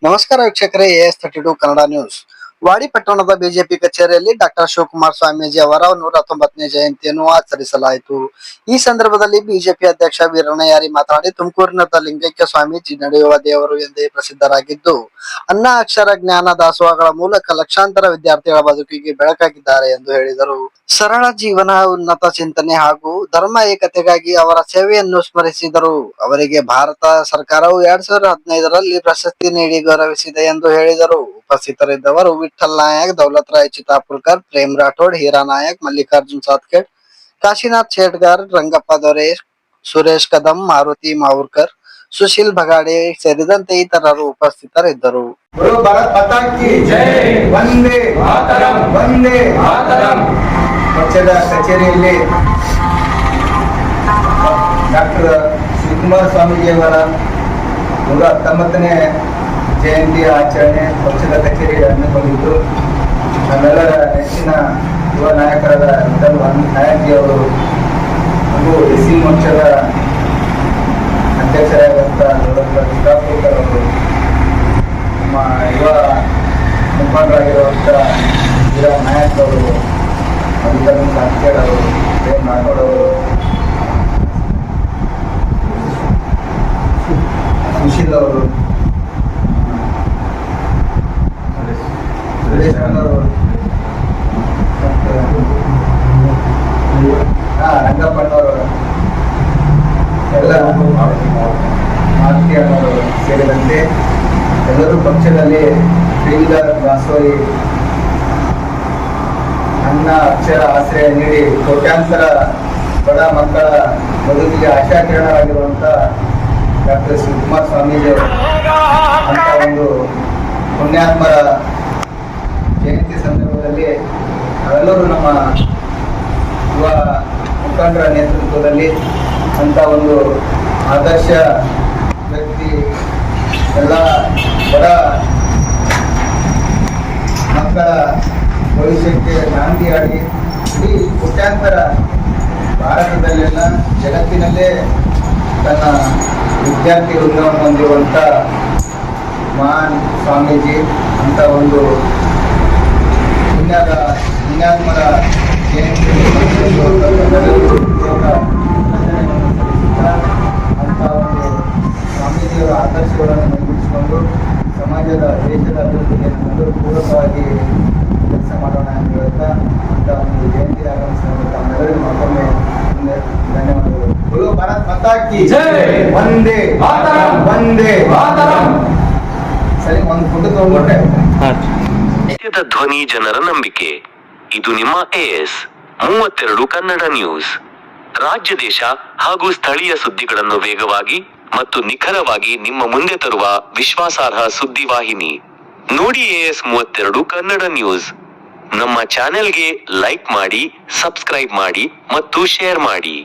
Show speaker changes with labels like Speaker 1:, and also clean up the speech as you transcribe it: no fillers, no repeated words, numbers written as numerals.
Speaker 1: ನಮಸ್ಕಾರ ವೀಕ್ಷಕರೇ, AS32 Kannada news. ವಾಡಿ ಪಟ್ಟಣದ ಬಿಜೆಪಿ ಕಚೇರಿಯಲ್ಲಿ ಡಾಕ್ಟರ್ ಶಿವಕುಮಾರ ಸ್ವಾಮೀಜಿ ಅವರ 119ನೇ ಜಯಂತಿಯನ್ನು ಆಚರಿಸಲಾಯಿತು. ಈ ಸಂದರ್ಭದಲ್ಲಿ ಬಿಜೆಪಿ ಅಧ್ಯಕ್ಷ ವೀರಣ್ಣಯ್ಯ ಮಾತನಾಡಿ, ತುಮಕೂರಿನ ಲಿಂಗೈಕ್ಯ ಸ್ವಾಮೀಜಿ ನಡೆಯುವ ದೇವರು ಎಂದೇ ಪ್ರಸಿದ್ಧರಾಗಿದ್ದು, ಅನ್ನ ಅಕ್ಷರ ಜ್ಞಾನ ದಾಸೋಹಗಳ ಮೂಲಕ ಲಕ್ಷಾಂತರ ವಿದ್ಯಾರ್ಥಿಗಳ ಬದುಕಿಗೆ ಬೆಳಕಾಗಿದ್ದಾರೆ ಎಂದು ಹೇಳಿದರು. ಸರಳ ಜೀವನ, ಉನ್ನತ ಚಿಂತನೆ ಹಾಗೂ ಧರ್ಮ ಏಕತೆಗಾಗಿ ಅವರ ಸೇವೆಯನ್ನು ಸ್ಮರಿಸಿದರು. ಅವರಿಗೆ ಭಾರತ ಸರ್ಕಾರವು 2015ರಲ್ಲಿ ಪ್ರಶಸ್ತಿ ನೀಡಿ ಗೌರವಿಸಿದೆ ಎಂದು ಹೇಳಿದರು. ಉಪಸ್ಥಿತರಿದ್ದವರು ವಿಠಲ್ ನಾಯಕ್, ದೌಲತ್ ರಾಯ್ ಚಿತಾಪುರ್ಕರ್, ಪ್ರೇಮ್ ರಾಠೋಡ್, ಹೀರಾ ನಾಯಕ್, ಮಲ್ಲಿಕಾರ್ಜುನ್ ಸಾತ್ಕೇಡ್, ಕಾಶಿನಾಥ್ ಶೇಟ್ಗಾರ್, ರಂಗಪ್ಪ ದೊರೆ, ಸುರೇಶ್ ಕದಂ, ಮಾರುತಿ ಮಾವುರ್ಕರ್, ಸುಶೀಲ್ ಬಗಾಡೆ ಸೇರಿದಂತೆ ಇತರರು ಉಪಸ್ಥಿತರಿದ್ದರು.
Speaker 2: ಭಾರತ್ ಮಾತಾ ಕಿ ಜೈ, ವಂದೇ ಮಾತರಂ, ವಂದೇ ಮಾತರಂ. ಪಕ್ಷದ ಕಚೇರಿಯಲ್ಲಿ ಡಾಕ್ಟರ್ ಶಿವಕುಮಾರ ಸ್ವಾಮೀಜಿಯವರ 119ನೇ ಜಯಂತಿ ಆಚರಣೆ ಪಕ್ಷದ ಕಚೇರಿ ಹಮ್ಮಿಕೊಂಡಿದ್ದು, ನಮ್ಮೆಲ್ಲರ ನೆಚ್ಚಿನ ಯುವ ನಾಯಕರಾದ ವಿಠಲ್ ನಾಯಕಿ ಅವರು ಹಾಗೂ ಎಸ್ಸಿ ಮೋರ್ಚಾದ ಅಧ್ಯಕ್ಷರಾದಂಥ ಚಿತಾಪುರ್ಕರ್ ಅವರು, ನಮ್ಮ ಯುವ ಮುಖಂಡರಾಗಿರುವಂಥ ಹೀರಾ ನಾಯಕ್ ಅವರು, ಮಲ್ಲಿಕಾರ್ಜುನ್ ಸಾತ್ಕೇಡ್ ಅವರು, ಪ್ರೇಮ್ ರಾಠೋಡ್ ಅವರು, ಸುಶೀಲ್ ಅವರು, ಸುರೇಶ್ ಅವರು, ರಂಗಪ್ಪನವರು, ಎಲ್ಲ ಮಾರುತಿ ಅನ್ನೋರು ಸೇರಿದಂತೆ ಎಲ್ಲರೂ ಪಕ್ಷದಲ್ಲಿ ವಿವಿಧ ದಾಸೋಹಿ ಅನ್ನ ಅಕ್ಷರ ಆಶ್ರಯ ನೀಡಿ ಕೋಟ್ಯಾಂತರ ಬಡ ಮಕ್ಕಳ ಬದುಕಿಗೆ ಆಶಾಕಿರಣರಾಗಿರುವಂಥ ಡಾಕ್ಟರ್ ಶಿವಕುಮಾರ ಸ್ವಾಮೀಜಿ ಅಂತ ಒಂದು ಪುಣ್ಯಾತ್ಮರ ಜಯಂತಿ ಸಂದರ್ಭದಲ್ಲಿ ನಾವೆಲ್ಲರೂ ನಮ್ಮ ಯುವ ಮುಖಂಡರ ನೇತೃತ್ವದಲ್ಲಿ ಅಂತ ಒಂದು ಆದರ್ಶ ವ್ಯಕ್ತಿ ಎಲ್ಲ ಬಡ ಮಕ್ಕಳ ಭವಿಷ್ಯಕ್ಕೆ ನಾಂದಿಯಾಗಿ ಇಡೀ ಕೋಟ್ಯಾಂತರ ಭಾರತದಲ್ಲೆಲ್ಲ ಜಗತ್ತಿನಲ್ಲೇ ತನ್ನ ವಿದ್ಯಾರ್ಥಿ ವೃಂದವನ್ನು ಹೊಂದಿರುವಂಥ ಮಹಾನ್ ಸ್ವಾಮೀಜಿ ಅಂತ ಒಂದು ಪುಣ್ಯಾತ್ಮರ ಜಯಂತಿ ಅಂತ ಒಂದು ಸ್ವಾಮೀಜಿಯವರ ಆದರ್ಶಗಳನ್ನು ನಿರ್ಮಿಸಿಕೊಂಡು ಸಮಾಜದ ದೇಶದ ಅಭಿವೃದ್ಧಿಗೆ ನಾವೆಲ್ಲರೂ ಪೂರಕವಾಗಿ ಕೆಲಸ ಮಾಡೋಣ ಅಂತ ಹೇಳ್ತಾ ಅಂತ ಒಂದು ಜಯಂತಿ ಆಗಮಿಸಿದ ತಮ್ಮೆಲ್ಲರಿಗೂ ಮತ್ತೊಮ್ಮೆ ಧನ್ಯವಾದಗಳು. ಗುರು ಭಾರತ್ ಮಾತಾ ಕಿ ಜೈ, ವಂದೇ ಮಾತರಂ, ವಂದೇ ಮಾತರಂ. ಸರಿ, ಒಂದು ಫೋಟೋ ತಗೊಂಡ್ಬಿಟ್ಟೆ.
Speaker 3: ಸತ್ಯದ ಧ್ವನಿ, ಜನರ ನಂಬಿಕೆ. ಇದು ನಿಮ್ಮ AS32 ಕನ್ನಡ ನ್ಯೂಸ್. ರಾಜ್ಯ, ದೇಶ ಹಾಗೂ ಸ್ಥಳೀಯ ಸುದ್ದಿಗಳನ್ನು ವೇಗವಾಗಿ ಮತ್ತು ನಿಖರವಾಗಿ ನಿಮ್ಮ ಮುಂದೆ ತರುವ ವಿಶ್ವಾಸಾರ್ಹ ಸುದ್ದಿವಾಹಿನಿ. ನೋಡಿ AS32 ಕನ್ನಡ ನ್ಯೂಸ್. ನಮ್ಮ ಚಾನೆಲ್ಗೆ ಲೈಕ್ ಮಾಡಿ, ಸಬ್ಸ್ಕ್ರೈಬ್ ಮಾಡಿ ಮತ್ತು ಶೇರ್ ಮಾಡಿ.